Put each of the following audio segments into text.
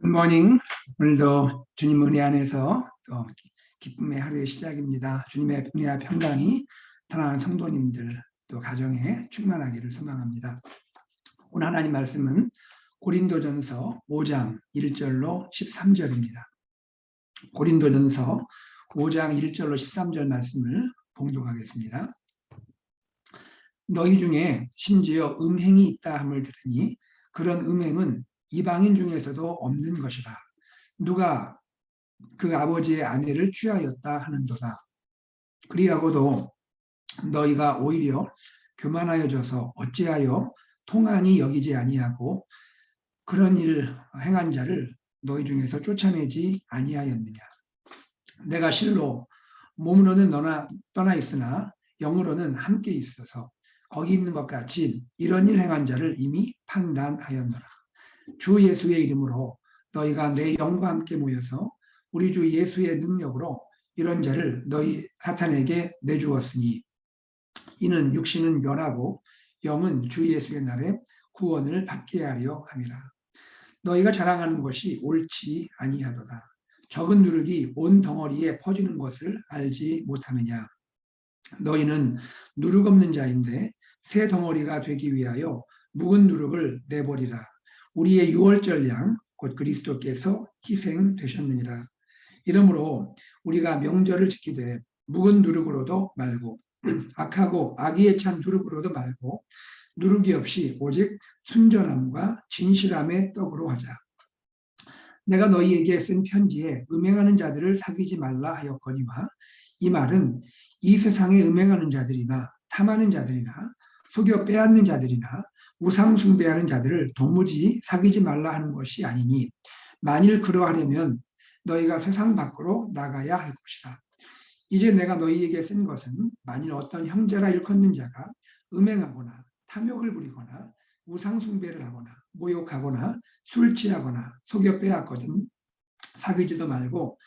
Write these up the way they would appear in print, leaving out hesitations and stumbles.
굿모닝. 오늘도 주님 은혜 안에서 또 기쁨의 하루의 시작입니다. 주님의 은혜와 평강이 사랑하는 성도님들 또 가정에 충만하기를 소망합니다. 오늘 하나님 말씀은 고린도전서 5장 1절로 13절입니다. 고린도전서 5장 1절로 13절 말씀을 봉독하겠습니다. 너희 중에 심지어 음행이 있다 함을 들으니 그런 음행은 이방인 중에서도 없는 것이라. 누가 그 아버지의 아내를 취하였다 하는도다. 그리하고도 너희가 오히려 교만하여져서 어찌하여 통한이 여기지 아니하고 그런 일 행한 자를 너희 중에서 쫓아내지 아니하였느냐. 내가 실로 몸으로는 떠나 있으나 영으로는 함께 있어서 거기 있는 것 같이 이런 일 행한 자를 이미 판단하였노라. 주 예수의 이름으로 너희가 내 영과 함께 모여서 우리 주 예수의 능력으로 이런 자를 너희 사탄에게 내주었으니 이는 육신은 멸하고 영은 주 예수의 날에 구원을 받게 하려 함이라. 너희가 자랑하는 것이 옳지 아니하도다. 적은 누룩이 온 덩어리에 퍼지는 것을 알지 못하느냐. 너희는 누룩 없는 자인데 새 덩어리가 되기 위하여 묵은 누룩을 내버리라. 우리의 유월절 양 곧 그리스도께서 희생되셨느니라. 이러므로 우리가 명절을 지키되 묵은 누룩으로도 말고 악하고 악의에 찬 누룩으로도 말고 누룩이 없이 오직 순전함과 진실함의 떡으로 하자. 내가 너희에게 쓴 편지에 음행하는 자들을 사귀지 말라 하였거니와 이 말은 이 세상에 음행하는 자들이나 탐하는 자들이나 속여 빼앗는 자들이나 우상 숭배하는 자들을 도무지 사귀지 말라 하는 것이 아니니 만일 그러하려면 너희가 세상 밖으로 나가야 할 것이다. 이제 내가 너희에게 쓴 것은 만일 어떤 형제라 일컫는 자가 음행하거나 탐욕을 부리거나 우상 숭배를 하거나 모욕하거나 술 취하거나 속여 빼앗거든 사귀지도 말고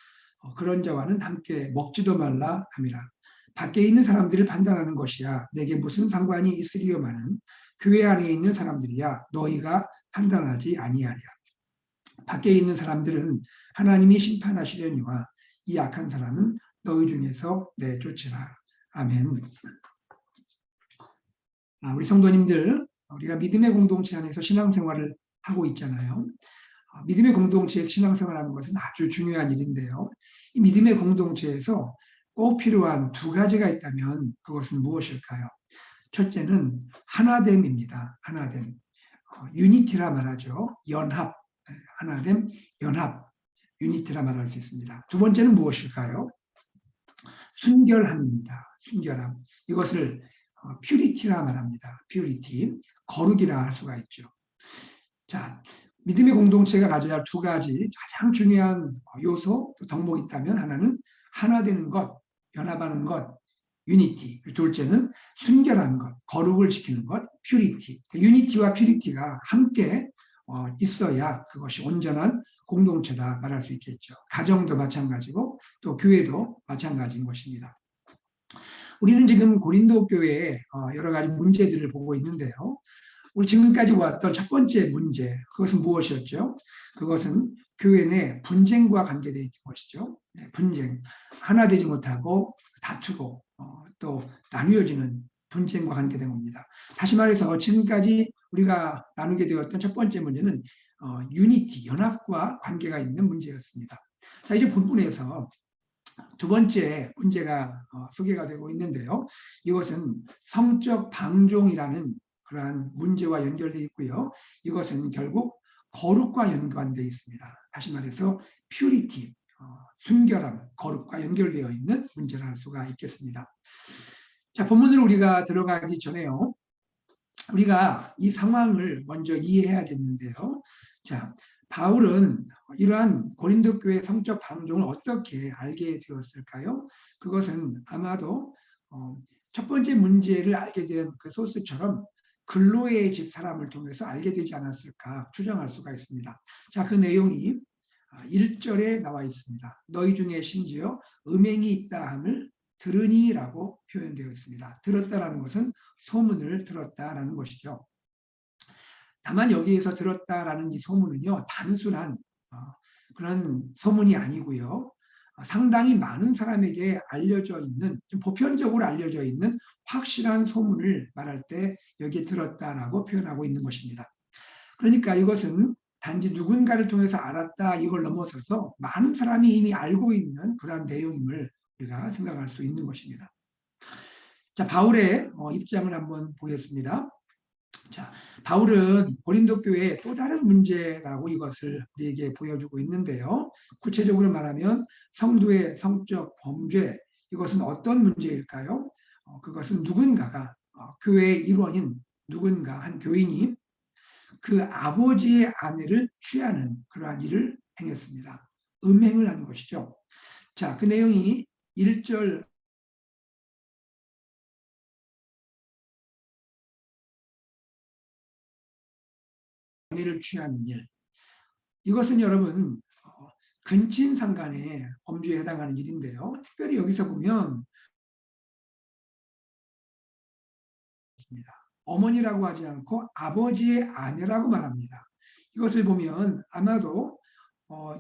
그런 자와는 함께 먹지도 말라 함이라. 밖에 있는 사람들을 판단하는 것이야 내게 무슨 상관이 있으리요마는 교회 안에 있는 사람들이야 너희가 판단하지 아니하랴. 밖에 있는 사람들은 하나님이 심판하시려니와 이 악한 사람은 너희 중에서 내쫓으라. 아멘. 우리 성도님들, 우리가 믿음의 공동체 안에서 신앙생활을 하고 있잖아요. 믿음의 공동체에서 신앙생활하는 것은 아주 중요한 일인데요. 이 믿음의 공동체에서 꼭 필요한 두 가지가 있다면 그것은 무엇일까요? 첫째는 하나됨입니다. 하나됨. 유니티라 말하죠. 연합. 하나됨, 연합. 유니티라 말할 수 있습니다. 두 번째는 무엇일까요? 순결함입니다. 순결함. 이것을 퓨리티라 말합니다. 퓨리티. 거룩이라 할 수가 있죠. 자, 믿음의 공동체가 가져야 할 두 가지 가장 중요한 요소, 덕목이 있다면 하나는 하나 되는 것, 연합하는 것, 유니티. 둘째는 순결한 것, 거룩을 지키는 것, 퓨리티. 유니티와 퓨리티가 함께 있어야 그것이 온전한 공동체다 말할 수 있겠죠. 가정도 마찬가지고 또 교회도 마찬가지인 것입니다. 우리는 지금 고린도 교회의 여러 가지 문제들을 보고 있는데요. 우리 지금까지 왔던 첫 번째 문제, 그것은 무엇이었죠? 그것은 교회 내 분쟁과 관계되어 있는 것이죠. 분쟁, 하나 되지 못하고 다투고 또 나뉘어지는 분쟁과 관계된 겁니다. 다시 말해서 지금까지 우리가 나누게 되었던 첫 번째 문제는 유니티, 연합과 관계가 있는 문제였습니다. 자, 이제 본문에서 두 번째 문제가 소개가 되고 있는데요. 이것은 성적 방종이라는 그러한 문제와 연결되어 있고요. 이것은 결국 거룩과 연관되어 있습니다. 다시 말해서 퓨리티, 순결함, 거룩과 연결되어 있는 문제를 할 수가 있겠습니다. 자, 본문으로 우리가 들어가기 전에요. 우리가 이 상황을 먼저 이해해야겠는데요. 자, 바울은 이러한 고린도 교회 성적 방종을 어떻게 알게 되었을까요? 그것은 아마도 첫 번째 문제를 알게 된 그 소스처럼 글로의 집 사람을 통해서 알게 되지 않았을까 추정할 수가 있습니다. 자, 그 내용이 1절에 나와 있습니다. 너희 중에 심지어 음행이 있다 함을 들으니라고 표현되어 있습니다. 들었다라는 것은 소문을 들었다라는 것이죠. 다만 여기에서 들었다라는 이 소문은요, 단순한 그런 소문이 아니고요. 상당히 많은 사람에게 알려져 있는, 좀 보편적으로 알려져 있는 확실한 소문을 말할 때 여기에 들었다라고 표현하고 있는 것입니다. 그러니까 이것은 단지 누군가를 통해서 알았다 이걸 넘어서서 많은 사람이 이미 알고 있는 그러한 내용임을 우리가 생각할 수 있는 것입니다. 자, 바울의 입장을 한번 보겠습니다. 자, 바울은 고린도 교회의 또 다른 문제라고 이것을 우리에게 보여주고 있는데요. 구체적으로 말하면 성도의 성적 범죄, 이것은 어떤 문제일까요? 그것은 누군가가 교회의 일원인 누군가 한 교인이 그 아버지의 아내를 취하는 그러한 일을 행했습니다. 음행을 하는 것이죠. 자, 그 내용이 1절 아내를 취하는 일. 이것은 여러분 근친상간의 범죄에 해당하는 일인데요. 특별히 여기서 보면 어머니라고 하지 않고 아버지의 아내라고 말합니다. 이것을 보면 아마도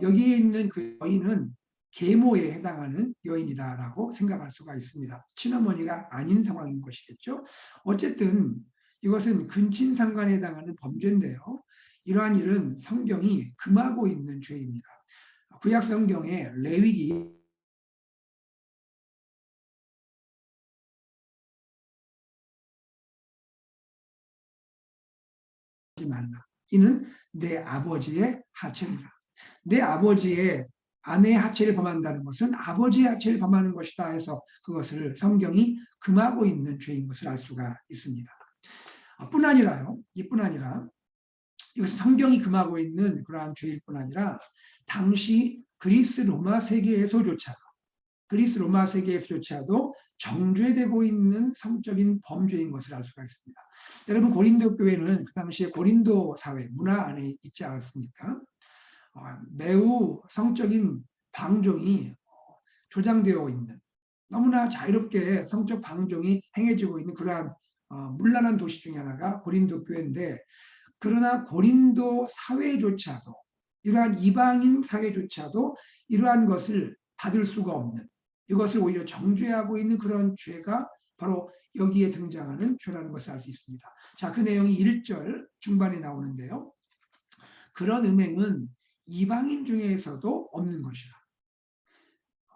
여기에 있는 그 여인은 계모에 해당하는 여인이다라고 생각할 수가 있습니다. 친어머니가 아닌 상황인 것이겠죠. 어쨌든 이것은 근친상간에 해당하는 범죄인데요. 이러한 일은 성경이 금하고 있는 죄입니다. 구약 성경에 레위기 하지 말라. 이는 내 아버지의 하체니라. 내 아버지의 아내의 하체를 범한다는 것은 아버지의 하체를 범하는 것이다 해서 그것을 성경이 금하고 있는 죄인 것을 알 수가 있습니다. 뿐 아니라요. 이뿐 아니라 이것은 성경이 금하고 있는 그러한 죄일 뿐 아니라 당시 그리스 로마 세계에서조차도 정죄되고 있는 성적인 범죄인 것을 알 수가 있습니다. 여러분 고린도 교회는 그 당시에 고린도 사회 문화 안에 있지 않았습니까? 매우 성적인 방종이 조장되어 있는 너무나 자유롭게 성적 방종이 행해지고 있는 그러한 문란한 도시 중에 하나가 고린도 교회인데 그러나 고린도 사회조차도 이러한 이방인 사회조차도 이러한 것을 받을 수가 없는 이것을 오히려 정죄하고 있는 그런 죄가 바로 여기에 등장하는 죄라는 것을 알 수 있습니다. 자, 그 내용이 1절 중반에 나오는데요. 그런 음행은 이방인 중에서도 없는 것이라.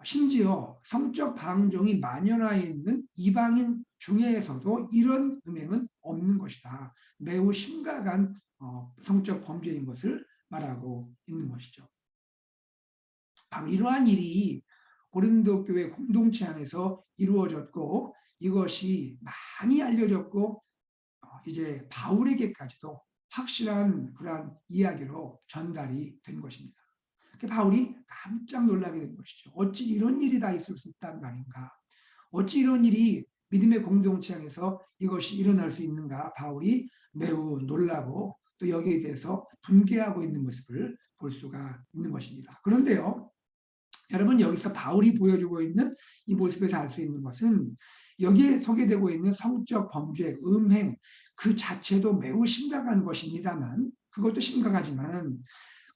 심지어 성적 방종이 만연하여 있는 이방인 중에서도 이런 음행은 없는 것이다. 매우 심각한 성적 범죄인 것을 말하고 있는 것이죠. 바로 이러한 일이 고린도 교회 공동체 안에서 이루어졌고 이것이 많이 알려졌고 이제 바울에게까지도 확실한 그러한 이야기로 전달이 된 것입니다. 바울이 깜짝 놀라게 된 것이죠. 어찌 이런 일이 다 있을 수 있단 말인가? 어찌 이런 일이 믿음의 공동체 안에서 이것이 일어날 수 있는가? 바울이 매우 놀라고 또 여기에 대해서 분개하고 있는 모습을 볼 수가 있는 것입니다. 그런데요, 여러분 여기서 바울이 보여주고 있는 이 모습에서 알 수 있는 것은 여기에 소개되고 있는 성적 범죄, 음행 그 자체도 매우 심각한 것입니다만 그것도 심각하지만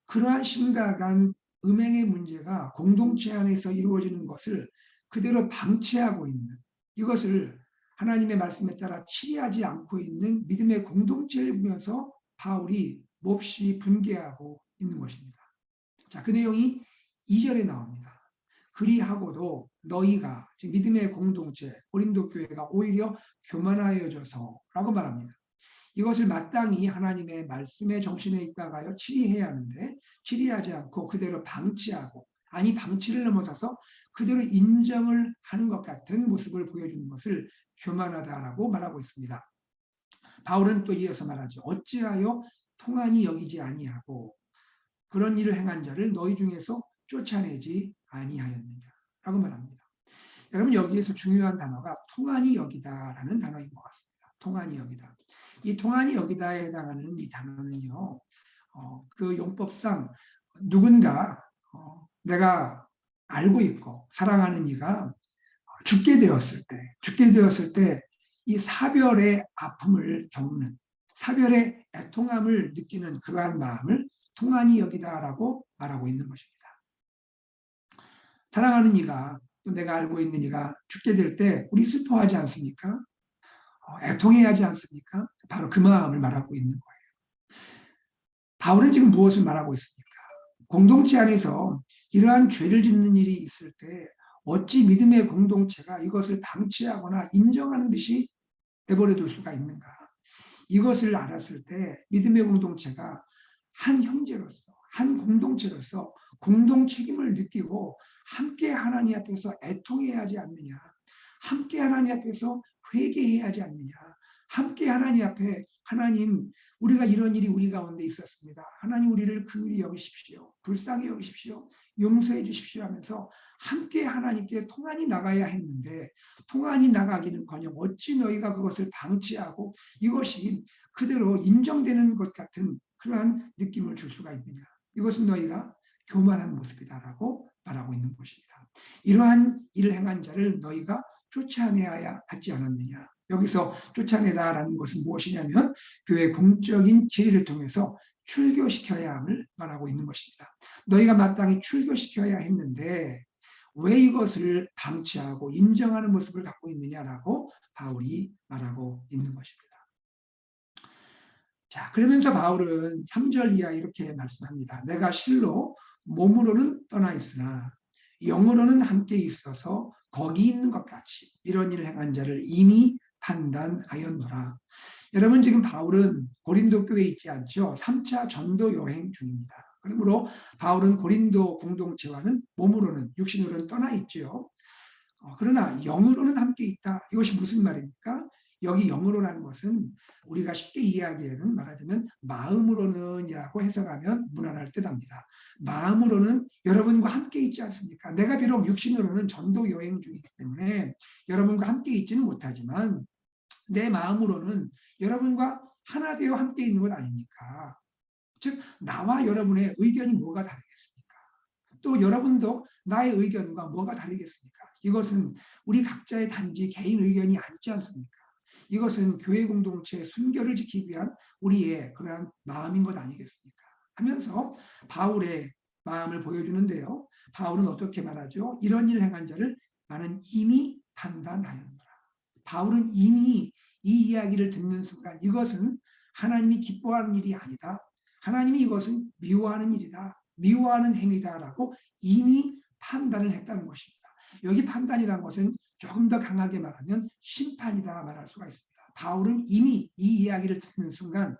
그러한 심각한 음행의 문제가 공동체 안에서 이루어지는 것을 그대로 방치하고 있는 이것을 하나님의 말씀에 따라 치리하지 않고 있는 믿음의 공동체를 보면서 바울이 몹시 분개하고 있는 것입니다. 자, 그 내용이 2절에 나옵니다. 그리하고도 너희가 지금 믿음의 공동체 고린도 교회가 오히려 교만하여져서라고 말합니다. 이것을 마땅히 하나님의 말씀의 정신에 입각하여 치리해야 하는데 치리하지 않고 그대로 방치하고 아니 방치를 넘어서서 그대로 인정을 하는 것 같은 모습을 보여주는 것을 교만하다라고 말하고 있습니다. 바울은 또 이어서 말하죠. 어찌하여 통한이 여기지 아니하고 그런 일을 행한 자를 너희 중에서 쫓아내지 아니하였느냐라고 말합니다. 여러분 여기에서 중요한 단어가 통한이 여기다라는 단어인 것 같습니다. 통한이 여기다. 이 통한이 여기다에 해당하는 이 단어는요. 그 용법상 누군가 내가 알고 있고 사랑하는 이가 죽게 되었을 때 이 사별의 아픔을 겪는 사별의 애통함을 느끼는 그러한 마음을 통한이 여기다라고 말하고 있는 것입니다. 사랑하는 이가 또 내가 알고 있는 이가 죽게 될 때 우리 슬퍼하지 않습니까? 애통해야 하지 않습니까? 바로 그 마음을 말하고 있는 거예요. 바울은 지금 무엇을 말하고 있습니까? 공동체 안에서 이러한 죄를 짓는 일이 있을 때 어찌 믿음의 공동체가 이것을 방치하거나 인정하는 듯이 내버려 둘 수가 있는가? 이것을 알았을 때 믿음의 공동체가 한 형제로서, 한 공동체로서 공동 책임을 느끼고 함께 하나님 앞에서 애통해야 하지 않느냐, 함께 하나님 앞에서 회개해야 하지 않느냐, 함께 하나님 앞에 하나님, 우리가 이런 일이 우리 가운데 있었습니다. 하나님 우리를 긍휼히 여기십시오. 불쌍히 여기십시오. 용서해 주십시오 하면서 함께 하나님께 통한이 나가야 했는데 통한이 나가기는커녕 어찌 너희가 그것을 방치하고 이것이 그대로 인정되는 것 같은 그러한 느낌을 줄 수가 있느냐. 이것은 너희가 교만한 모습이다라고 말하고 있는 것입니다. 이러한 일을 행한 자를 너희가 쫓아내야 하지 않았느냐. 여기서 쫓아내다라는 것은 무엇이냐면 교회 공적인 지리를 통해서 출교시켜야 함을 말하고 있는 것입니다. 너희가 마땅히 출교시켜야 했는데 왜 이것을 방치하고 인정하는 모습을 갖고 있느냐라고 바울이 말하고 있는 것입니다. 자, 그러면서 바울은 3절 이하 이렇게 말씀합니다. 내가 실로 몸으로는 떠나 있으나 영으로는 함께 있어서 거기 있는 것 같이 이런 일을 행한 자를 이미 판단하였노라. 여러분 지금 바울은 고린도 교회에 있지 않죠. 3차 전도 여행 중입니다. 그러므로 바울은 고린도 공동체와는 몸으로는 육신으로는 떠나 있죠. 그러나 영으로는 함께 있다. 이것이 무슨 말입니까? 여기 영으로라는 것은 우리가 쉽게 이해하기에는 말하자면 마음으로는이라고 해석하면 무난할 듯합니다. 마음으로는 여러분과 함께 있지 않습니까? 내가 비록 육신으로는 전도 여행 중이기 때문에 여러분과 함께 있지는 못하지만 내 마음으로는 여러분과 하나 되어 함께 있는 것 아닙니까? 즉 나와 여러분의 의견이 뭐가 다르겠습니까? 또 여러분도 나의 의견과 뭐가 다르겠습니까? 이것은 우리 각자의 단지 개인 의견이 아니지 않습니까? 이것은 교회 공동체의 순결을 지키기 위한 우리의 그러한 마음인 것 아니겠습니까? 하면서 바울의 마음을 보여주는데요. 바울은 어떻게 말하죠? 이런 일을 행한 자를 나는 이미 판단하였노라. 바울은 이미 이 이야기를 듣는 순간 이것은 하나님이 기뻐하는 일이 아니다. 하나님이 이것은 미워하는 일이다. 미워하는 행위다라고 이미 판단을 했다는 것입니다. 여기 판단이라는 것은 조금 더 강하게 말하면 심판이다 말할 수가 있습니다. 바울은 이미 이 이야기를 듣는 순간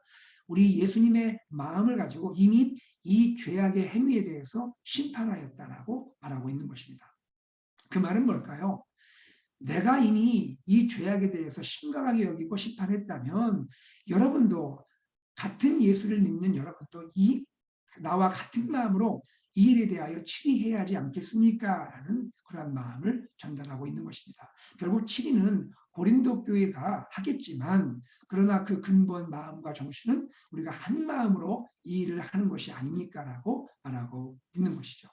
우리 예수님의 마음을 가지고 이미 이 죄악의 행위에 대해서 심판하였다라고 말하고 있는 것입니다. 그 말은 뭘까요? 내가 이미 이 죄악에 대해서 심각하게 여기고 심판했다면 여러분도 같은 예수를 믿는 여러분도 이 나와 같은 마음으로 이 일에 대하여 치리해야 하지 않겠습니까? 라는 그런 마음을 전달하고 있는 것입니다. 결국 치리는 고린도 교회가 하겠지만 그러나 그 근본 마음과 정신은 우리가 한 마음으로 이 일을 하는 것이 아닙니까라고 말하고 있는 것이죠.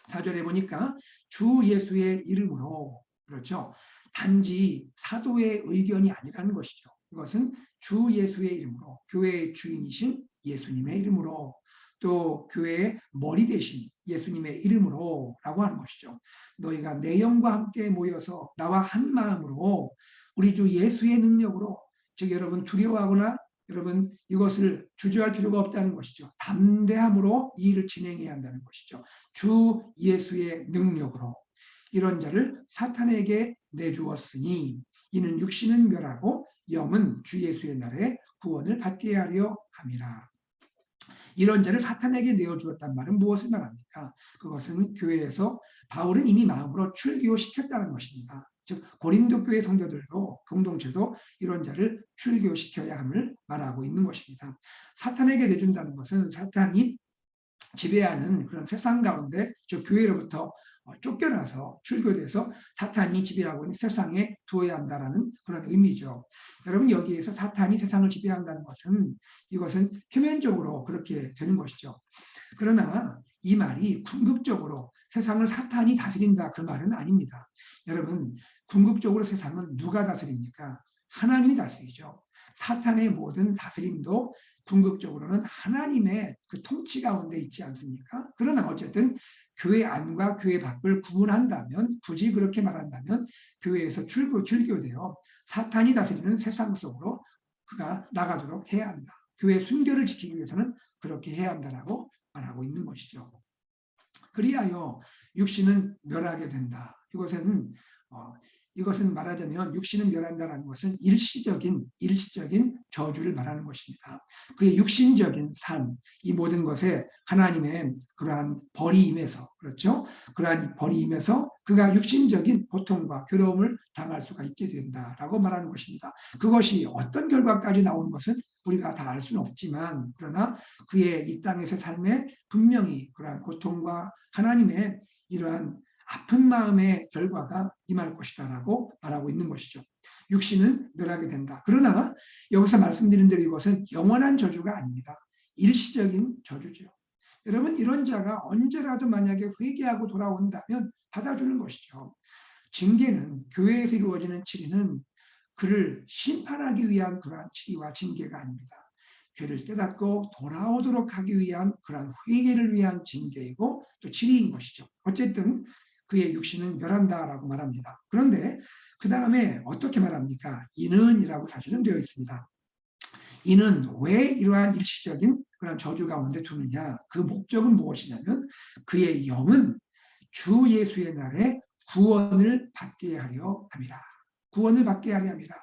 4절에 보니까 주 예수의 이름으로 그렇죠. 단지 사도의 의견이 아니라는 것이죠. 이것은 주 예수의 이름으로 교회의 주인이신 예수님의 이름으로 또 교회의 머리 대신 예수님의 이름으로 라고 하는 것이죠. 너희가 내 영과 함께 모여서 나와 한 마음으로 우리 주 예수의 능력으로 즉 여러분 두려워하거나 여러분 이것을 주저할 필요가 없다는 것이죠. 담대함으로 이 일을 진행해야 한다는 것이죠. 주 예수의 능력으로 이런 자를 사탄에게 내주었으니 이는 육신은 멸하고 영은 주 예수의 날에 구원을 받게 하려 함이라. 이런 자를 사탄에게 내어주었단 말은 무엇을 말합니까? 그것은 교회에서 바울은 이미 마음으로 출교시켰다는 것입니다. 즉 고린도 교회 성도들도 공동체도 이런 자를 출교시켜야 함을 말하고 있는 것입니다. 사탄에게 내준다는 것은 사탄이 지배하는 그런 세상 가운데 저 교회로부터 쫓겨나서 출교돼서 사탄이 지배하고 있는 세상에 두어야 한다는 그런 의미죠. 여러분 여기에서 사탄이 세상을 지배한다는 것은 이것은 표면적으로 그렇게 되는 것이죠. 그러나 이 말이 궁극적으로 세상을 사탄이 다스린다 그 말은 아닙니다. 여러분 궁극적으로 세상은 누가 다스립니까? 하나님이 다스리죠. 사탄의 모든 다스림도 궁극적으로는 하나님의 그 통치 가운데 있지 않습니까? 그러나 어쨌든 교회 안과 교회 밖을 구분한다면, 굳이 그렇게 말한다면 교회에서 출교되어 사탄이 다스리는 세상 속으로 그가 나가도록 해야 한다. 교회 순결을 지키기 위해서는 그렇게 해야 한다라고 말하고 있는 것이죠. 그리하여 육신은 멸하게 된다. 이것은 말하자면 육신은 멸한다라는 것은 일시적인 저주를 말하는 것입니다. 그의 육신적인 삶, 이 모든 것에 하나님의 그러한 벌이 임해서, 그렇죠? 그러한 벌이 임해서 그가 육신적인 고통과 괴로움을 당할 수가 있게 된다라고 말하는 것입니다. 그것이 어떤 결과까지 나오는 것은 우리가 다 알 수는 없지만, 그러나 그의 이 땅에서의 삶에 분명히 그러한 고통과 하나님의 이러한 아픈 마음의 결과가 임할 것이다라고 말하고 있는 것이죠. 육신은 멸하게 된다. 그러나 여기서 말씀드린 대로 이것은 영원한 저주가 아닙니다. 일시적인 저주죠. 여러분, 이런 자가 언제라도 만약에 회개하고 돌아온다면 받아주는 것이죠. 징계는, 교회에서 이루어지는 치리는 그를 심판하기 위한 그러한 치리와 징계가 아닙니다. 죄를 깨닫고 돌아오도록 하기 위한 그러한 회개를 위한 징계이고 또 치리인 것이죠. 어쨌든 그의 육신은 멸한다라고 말합니다. 그런데 그 다음에 어떻게 말합니까? 이는이라고 사실은 되어 있습니다. 이는 왜 이러한 일시적인 그런 저주 가운데 두느냐? 그 목적은 무엇이냐면 그의 영은 주 예수의 날에 구원을 받게 하려 함이라. 구원을 받게 하려 함이라.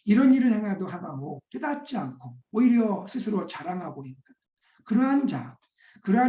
이런 일을 행하도 하고 깨닫지 않고 오히려 스스로 자랑하고 있는 그러한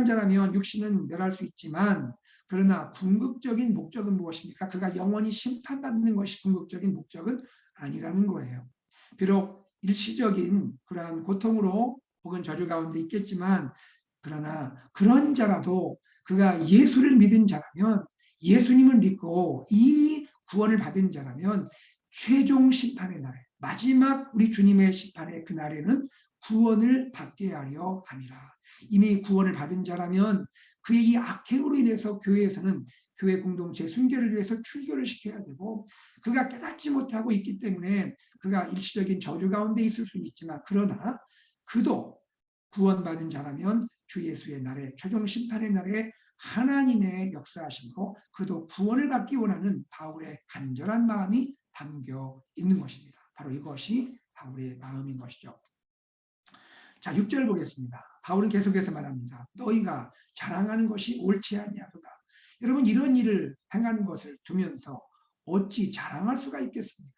자라면 육신은 멸할 수 있지만, 그러나 궁극적인 목적은 무엇입니까? 그가 영원히 심판받는 것이 궁극적인 목적은 아니라는 거예요. 비록 일시적인 그러한 고통으로 혹은 저주 가운데 있겠지만, 그러나 그런 자라도 그가 예수를 믿은 자라면, 예수님을 믿고 이미 구원을 받은 자라면 최종 심판의 날에, 마지막 우리 주님의 심판의 그날에는 구원을 받게 하려 함이라. 이미 구원을 받은 자라면 그의 이 악행으로 인해서 교회에서는 교회 공동체 순결을 위해서 출교를 시켜야 되고, 그가 깨닫지 못하고 있기 때문에 그가 일시적인 저주 가운데 있을 수는 있지만, 그러나 그도 구원받은 자라면 주 예수의 날에, 최종 심판의 날에 하나님의 역사하심으로 그도 구원을 받기 원하는 바울의 간절한 마음이 담겨 있는 것입니다. 바로 이것이 바울의 마음인 것이죠. 자, 6절 보겠습니다. 바울은 계속해서 말합니다. 너희가 자랑하는 것이 옳지 아니하도다. 여러분, 이런 일을 행하는 것을 두면서 어찌 자랑할 수가 있겠습니까?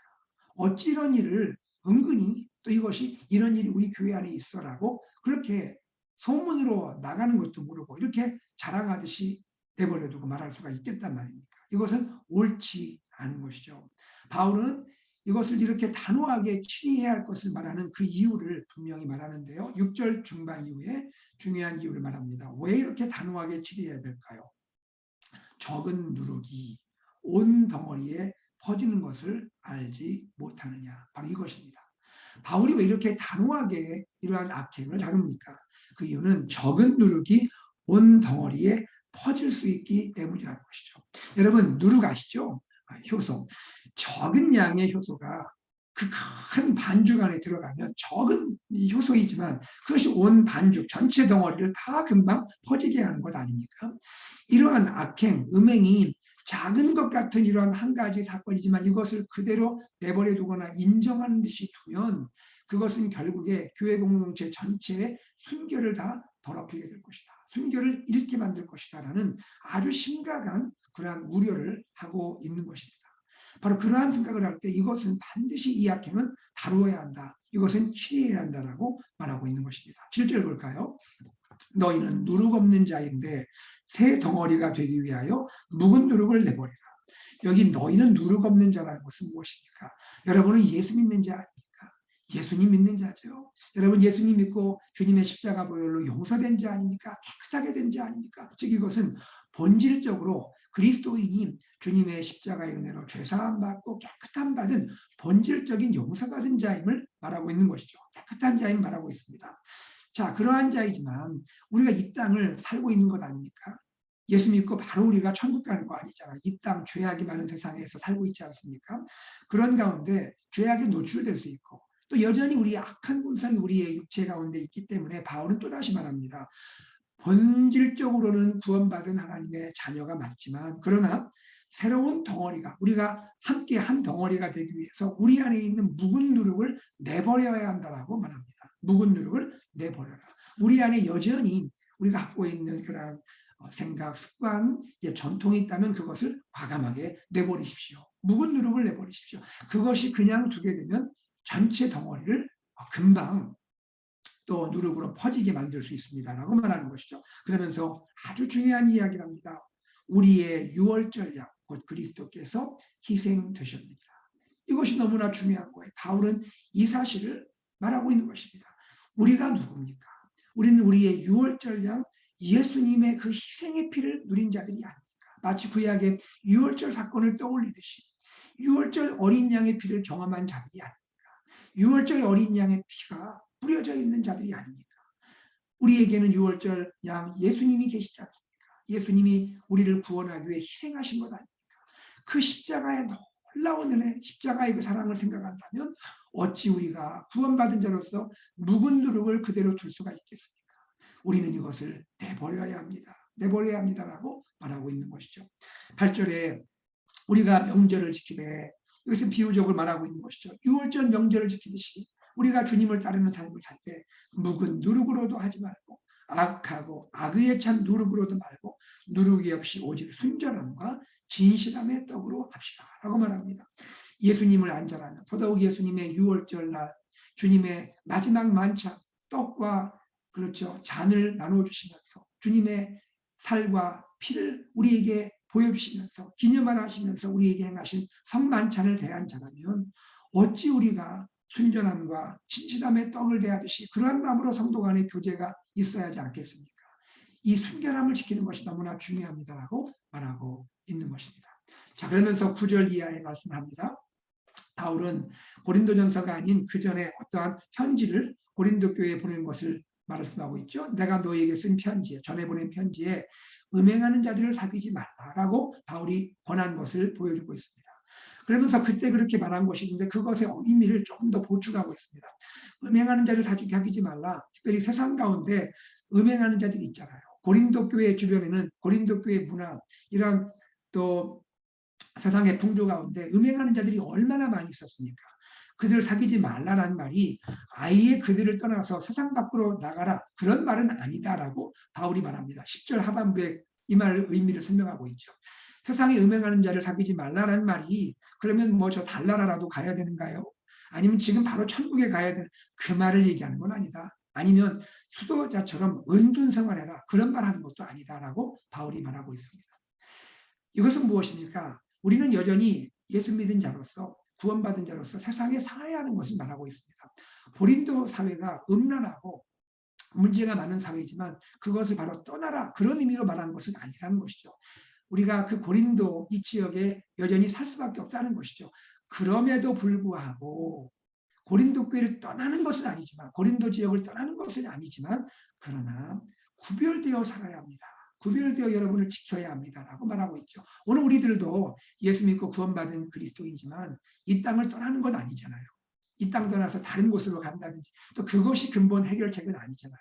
어찌 이런 일을 은근히 또 이것이 이런 일이 우리 교회 안에 있어라고 그렇게 소문으로 나가는 것도 모르고 이렇게 자랑하듯이 내버려 두고 말할 수가 있겠단 말입니까? 이것은 옳지 않은 것이죠. 바울은 이것을 이렇게 단호하게 취해야 할 것을 말하는 그 이유를 분명히 말하는데요. 6절 중반 이후에 중요한 이유를 말합니다. 왜 이렇게 단호하게 취해야 될까요? 적은 누룩이 온 덩어리에 퍼지는 것을 알지 못하느냐. 바로 이것입니다. 바울이 왜 이렇게 단호하게 이러한 악행을 다룹니까? 그 이유는 적은 누룩이 온 덩어리에 퍼질 수 있기 때문이라는 것이죠. 여러분, 누룩 아시죠? 효소. 적은 양의 효소가 그 큰 반죽 안에 들어가면 적은 효소이지만 그것이 온 반죽 전체 덩어리를 다 금방 퍼지게 하는 것 아닙니까? 이러한 악행, 음행이 작은 것 같은 이러한 한 가지 사건이지만 이것을 그대로 내버려 두거나 인정하는 듯이 두면 그것은 결국에 교회 공동체 전체의 순결을 다 더럽히게 될 것이다. 순결을 잃게 만들 것이다라는 아주 심각한 그러한 우려를 하고 있는 것입니다. 바로 그러한 생각을 할 때 이것은 반드시 이 악행은 다루어야 한다. 이것은 취해야 한다라고 말하고 있는 것입니다. 7절 볼까요? 너희는 누룩 없는 자인데 새 덩어리가 되기 위하여 묵은 누룩을 내버리라. 여기 너희는 누룩 없는 자라는 것은 무엇입니까? 여러분은 예수 믿는 자 아닙니까? 예수님 믿는 자죠. 여러분, 예수님 믿고 주님의 십자가 보혈로 용서된 자 아닙니까? 깨끗하게 된 자 아닙니까? 즉 이것은 본질적으로 그리스도인이 주님의 십자가의 은혜로 죄사함 받고 깨끗함 받은 본질적인 용서받은 자임을 말하고 있는 것이죠. 깨끗한 자임을 말하고 있습니다. 자, 그러한 자이지만 우리가 이 땅을 살고 있는 것 아닙니까? 예수 믿고 바로 우리가 천국 가는 거 아니잖아요. 이 땅 죄악이 많은 세상에서 살고 있지 않습니까? 그런 가운데 죄악에 노출될 수 있고 또 여전히 우리의 악한 본성이 우리의 육체 가운데 있기 때문에 바울은 또다시 말합니다. 본질적으로는 구원받은 하나님의 자녀가 맞지만 그러나 새로운 덩어리가 우리가 함께 한 덩어리가 되기 위해서 우리 안에 있는 묵은 누룩을 내버려야 한다라고 말합니다. 묵은 누룩을 내버려라. 우리 안에 여전히 우리가 갖고 있는 그런 생각, 습관, 전통이 있다면 그것을 과감하게 내버리십시오. 묵은 누룩을 내버리십시오. 그것이 그냥 두게 되면 전체 덩어리를 금방 또 누룩으로 퍼지게 만들 수 있습니다라고 말하는 것이죠. 그러면서 아주 중요한 이야기랍니다. 우리의 유월절 양, 곧 그리스도께서 희생되셨습니다. 이것이 너무나 중요한 거예요. 바울은 이 사실을 말하고 있는 것입니다. 우리가 누굽니까? 우리는 우리의 유월절 양 예수님의 그 희생의 피를 누린 자들이 아닙니까? 마치 구약의 유월절 사건을 떠올리듯이 유월절 어린 양의 피를 경험한 자들이 아닙니까? 유월절 어린 양의 피가 뿌려져 있는 자들이 아닙니까? 우리에게는 유월절 양 예수님이 계시지 않습니까? 예수님이 우리를 구원하기 위해 희생하신 것 아닙니까? 그 십자가의 놀라운 은혜, 십자가의 그 사랑을 생각한다면 어찌 우리가 구원받은 자로서 묵은 누룩을 그대로 둘 수가 있겠습니까? 우리는 이것을 내버려야 합니다. 내버려야 합니다라고 말하고 있는 것이죠. 8절에 우리가 명절을 지키되 이것은 비유적으로 말하고 있는 것이죠. 유월절 명절을 지키듯이 우리가 주님을 따르는 삶을 살 때 묵은 누룩으로도 하지 말고 악하고 악의에 찬 누룩으로도 말고 누룩이 없이 오직 순전함과 진실함의 떡으로 합시다 라고 말합니다. 예수님을 안전하며 더더욱 예수님의 유월절 날 주님의 마지막 만찬 떡과 그렇죠 잔을 나눠주시면서 주님의 살과 피를 우리에게 보여주시면서 기념하라 하시면서 우리에게 행하신 성만찬을 대한 자라면 어찌 우리가 순전함과 진실함의 떡을 대하듯이 그러한 마음으로 성도 간의 교제가 있어야 하지 않겠습니까? 이 순결함을 지키는 것이 너무나 중요합니다라고 말하고 있는 것입니다. 자, 그러면서 9절 이하에 말씀합니다. 바울은 고린도전서가 아닌 그 전에 어떠한 편지를 고린도 교회에 보낸 것을 말씀하고 있죠. 내가 너에게 쓴 편지에, 전해 보낸 편지에 음행하는 자들을 사귀지 말라라고 바울이 권한 것을 보여주고 있습니다. 그러면서 그때 그렇게 말한 것이 있는데 그것의 의미를 조금 더 보충하고 있습니다. 음행하는 자를 사귀지 말라. 특별히 세상 가운데 음행하는 자들이 있잖아요. 고린도 교회 주변에는 고린도 교회 문화, 이런 또 세상의 풍조 가운데 음행하는 자들이 얼마나 많이 있었습니까? 그들을 사귀지 말라는 말이 아예 그들을 떠나서 세상 밖으로 나가라 그런 말은 아니다라고 바울이 말합니다. 10절 하반부에 이 말 의미를 설명하고 있죠. 세상에 음행하는 자를 사귀지 말라는 말이 그러면 뭐 저 달나라라도 가야 되는가요? 아니면 지금 바로 천국에 가야 되는 그 말을 얘기하는 건 아니다. 아니면 수도자처럼 은둔 생활해라 그런 말 하는 것도 아니다라고 바울이 말하고 있습니다. 이것은 무엇입니까? 우리는 여전히 예수 믿은 자로서 구원받은 자로서 세상에 살아야 하는 것을 말하고 있습니다. 고린도 사회가 음란하고 문제가 많은 사회이지만 그것을 바로 떠나라 그런 의미로 말하는 것은 아니라는 것이죠. 우리가 그 고린도 이 지역에 여전히 살 수밖에 없다는 것이죠. 그럼에도 불구하고 고린도 교회를 떠나는 것은 아니지만 고린도 지역을 떠나는 것은 아니지만 그러나 구별되어 살아야 합니다. 구별되어 여러분을 지켜야 합니다라고 말하고 있죠. 오늘 우리들도 예수 믿고 구원받은 그리스도이지만 이 땅을 떠나는 건 아니잖아요. 이 땅 떠나서 다른 곳으로 간다든지 또 그것이 근본 해결책은 아니잖아요.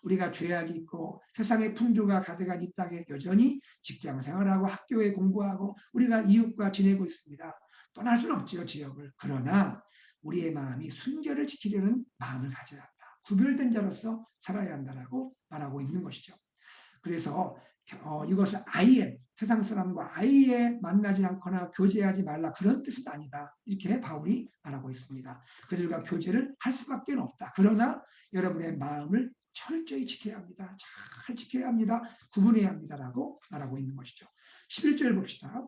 우리가 죄악이 있고 세상의 풍조가 가득한 이 땅에 여전히 직장 생활하고 학교에 공부하고 우리가 이웃과 지내고 있습니다. 떠날 수는 없죠, 지역을. 그러나 우리의 마음이 순결을 지키려는 마음을 가져야 한다. 구별된 자로서 살아야 한다라고 말하고 있는 것이죠. 그래서 이것을 아예 세상 사람과 아예 만나지 않거나 교제하지 말라 그런 뜻은 아니다. 이렇게 바울이 말하고 있습니다. 그들과 교제를 할 수밖에 없다. 그러나 여러분의 마음을 철저히 지켜야 합니다. 잘 지켜야 합니다. 구분해야 합니다라고 말하고 있는 것이죠. 11절 봅시다.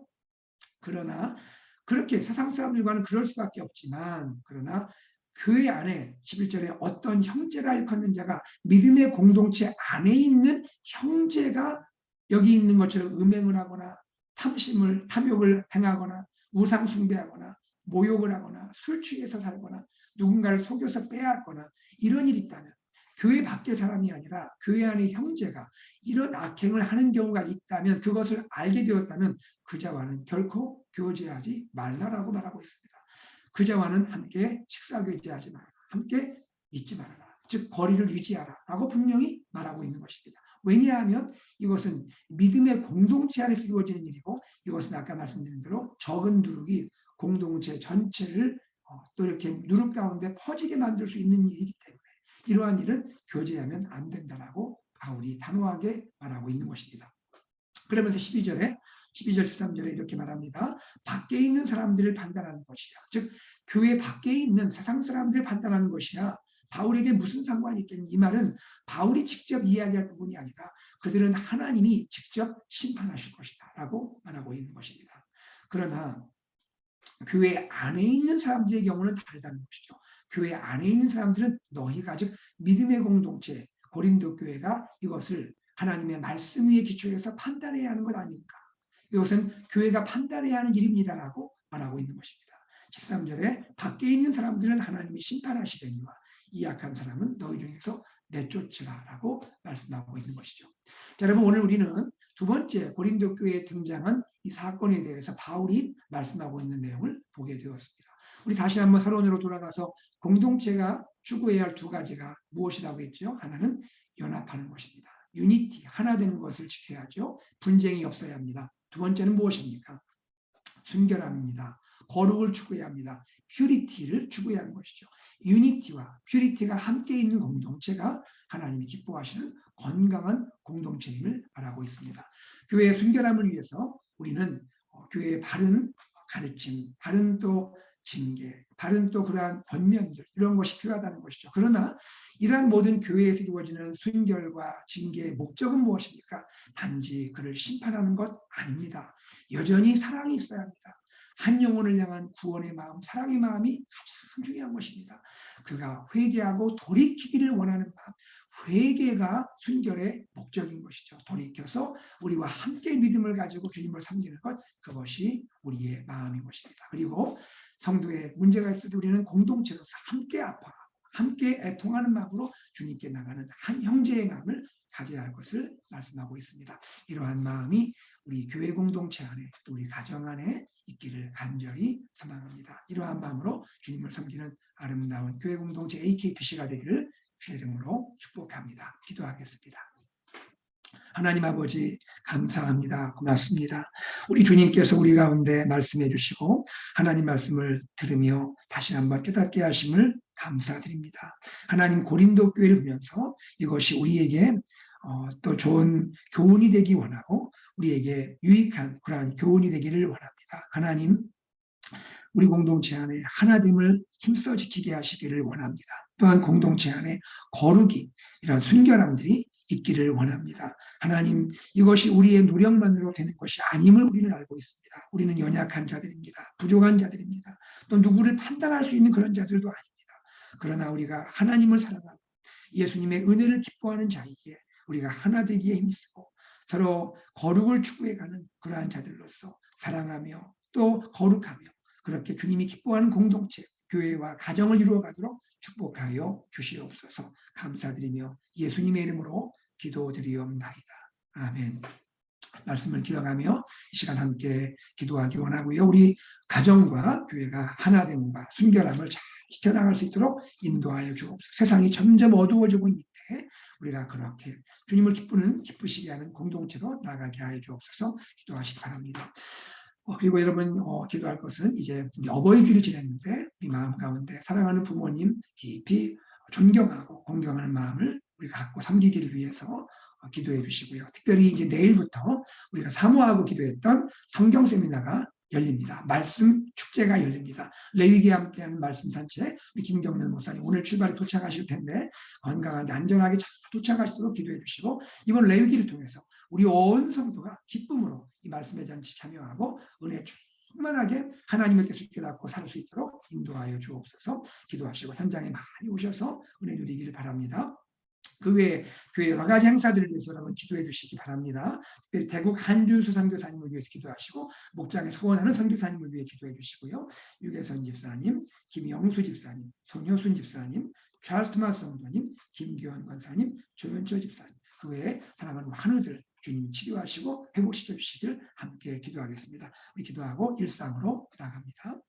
그러나 그렇게 세상 사람들과는 그럴 수밖에 없지만 그러나 교회 안에 11절에 어떤 형제라 일컫는 자가 믿음의 공동체 안에 있는 형제가 여기 있는 것처럼 음행을 하거나 탐욕을 행하거나 우상 숭배하거나 모욕을 하거나 술 취해서 살거나 누군가를 속여서 빼앗거나 이런 일이 있다면 교회 밖의 사람이 아니라 교회 안의 형제가 이런 악행을 하는 경우가 있다면 그것을 알게 되었다면 그자와는 결코 교제하지 말라라고 말하고 있습니다. 그자와는 함께 식사 교제하지 말라. 함께 잊지 말아라. 즉 거리를 유지하라 라고 분명히 말하고 있는 것입니다. 왜냐하면 이것은 믿음의 공동체 안에서 이루어지는 일이고 이것은 아까 말씀드린 대로 적은 누룩이 공동체 전체를 또 이렇게 누룩 가운데 퍼지게 만들 수 있는 일이기 때문에 이러한 일은 교제하면 안 된다라고 바울이 단호하게 말하고 있는 것입니다. 그러면서 12절, 13절에 이렇게 말합니다. 밖에 있는 사람들을 판단하는 것이야. 즉 교회 밖에 있는 세상 사람들을 판단하는 것이야. 바울에게 무슨 상관이 있겠니? 이 말은 바울이 직접 이야기할 부분이 아니라 그들은 하나님이 직접 심판하실 것이다 라고 말하고 있는 것입니다. 그러나 교회 안에 있는 사람들의 경우는 다르다는 것이죠. 교회 안에 있는 사람들은 너희가 즉 믿음의 공동체 고린도 교회가 이것을 하나님의 말씀 위에 기초해서 판단해야 하는 것 아닙니까? 이것은 교회가 판단해야 하는 일입니다라고 말하고 있는 것입니다. 13절에 밖에 있는 사람들은 하나님이 심판하시려니와 이 약한 사람은 너희 중에서 내쫓으라라고 말씀하고 있는 것이죠. 자, 여러분 오늘 우리는 두 번째 고린도 교회에 등장한 이 사건에 대해서 바울이 말씀하고 있는 내용을 보게 되었습니다. 우리 다시 한번 서론으로 돌아가서 공동체가 추구해야 할 두 가지가 무엇이라고 했죠? 하나는 연합하는 것입니다. 유니티, 하나 되는 것을 지켜야죠. 분쟁이 없어야 합니다. 두 번째는 무엇입니까? 순결함입니다. 거룩을 추구해야 합니다. 퓨리티를 추구해야 하는 것이죠. 유니티와 퓨리티가 함께 있는 공동체가 하나님이 기뻐하시는 건강한 공동체임을 말하고 있습니다. 교회의 순결함을 위해서 우리는 교회의 바른 가르침, 바른 또 징계, 바른 또 그러한 권면들 이런 것이 필요하다는 것이죠. 그러나 이러한 모든 교회에서 이루어지는 순결과 징계의 목적은 무엇입니까? 단지 그를 심판하는 것 아닙니다. 여전히 사랑이 있어야 합니다. 한 영혼을 향한 구원의 마음, 사랑의 마음이 가장 중요한 것입니다. 그가 회개하고 돌이키기를 원하는 마음, 회개가 순결의 목적인 것이죠. 돌이켜서 우리와 함께 믿음을 가지고 주님을 섬기는 것, 그것이 우리의 마음인 것입니다. 그리고 성도의 문제가 있을 때 우리는 공동체로서 함께 아파하고 함께 애통하는 마음으로 주님께 나가는 한 형제의 마음을 가져야 할 것을 말씀하고 있습니다. 이러한 마음이 우리 교회 공동체 안에 또 우리 가정 안에 있기를 간절히 소망합니다. 이러한 마음으로 주님을 섬기는 아름다운 교회 공동체 AKPC가 되기를 주의 이름으로 축복합니다. 기도하겠습니다. 하나님 아버지 감사합니다. 고맙습니다. 우리 주님께서 우리 가운데 말씀해 주시고 하나님 말씀을 들으며 다시 한번 깨닫게 하심을 감사드립니다. 하나님 고린도 교회를 보면서 이것이 우리에게 또 좋은 교훈이 되기 원하고 우리에게 유익한 그러한 교훈이 되기를 원합니다. 하나님 우리 공동체 안에 하나됨을 힘써 지키게 하시기를 원합니다. 또한 공동체 안에 거룩이 이런 순결함들이 있기를 원합니다. 하나님 이것이 우리의 노력만으로 되는 것이 아님을 우리는 알고 있습니다. 우리는 연약한 자들입니다. 부족한 자들입니다. 또 누구를 판단할 수 있는 그런 자들도 아닙니다. 그러나 우리가 하나님을 사랑하고 예수님의 은혜를 기뻐하는 자이기에 우리가 하나 되기에 힘쓰고 서로 거룩을 추구해가는 그러한 자들로서 사랑하며 또 거룩하며 그렇게 주님이 기뻐하는 공동체, 교회와 가정을 이루어가도록 축복하여 주시옵소서. 감사드리며 예수님의 이름으로 기도드리옵나이다. 아멘. 말씀을 기억하며 이 시간 함께 기도하기 원하고요. 우리 가정과 교회가 하나됨과 순결함을 잘 지켜나갈 수 있도록 인도하여 주옵소서. 세상이 점점 어두워지고 있는데 우리가 그렇게 주님을 기쁘시게 하는 공동체로 나가게 하여 주옵소서. 기도하시기 바랍니다. 그리고 여러분 기도할 것은 이제 어버이 주를 지냈는데 우리 마음 가운데 사랑하는 부모님 깊이 존경하고 공경하는 마음을 우리가 갖고 섬기기를 위해서 기도해 주시고요. 특별히 이제 내일부터 우리가 사모하고 기도했던 성경 세미나가 열립니다. 말씀 축제가 열립니다. 레위기에 함께하는 말씀 산책 우리 김경련 목사님 오늘 출발에 도착하실 텐데 건강하게 안전하게 잘 도착하시도록 기도해 주시고 이번 레위기를 통해서 우리 온 성도가 기쁨으로 이 말씀의 잔치 참여하고 은혜 충만하게 하나님의 뜻을 깨닫고 살 수 있도록 인도하여 주옵소서. 기도하시고 현장에 많이 오셔서 은혜 누리기를 바랍니다. 그 외에 교회 여러 가지 행사들을 위해서 여러분 기도해 주시기 바랍니다. 특별히 대국 한준수 선교사님을 위해서 기도하시고 목장에 소원하는 선교사님을 위해 기도해 주시고요. 유계선 집사님, 김영수 집사님, 손효순 집사님, 찰스 토마스 성도님, 김기원 권사님, 조현철 집사님 그 외에 사랑하는 환우들 주님 치료하시고 회복시켜 주시길 함께 기도하겠습니다. 우리 기도하고 일상으로 나갑니다.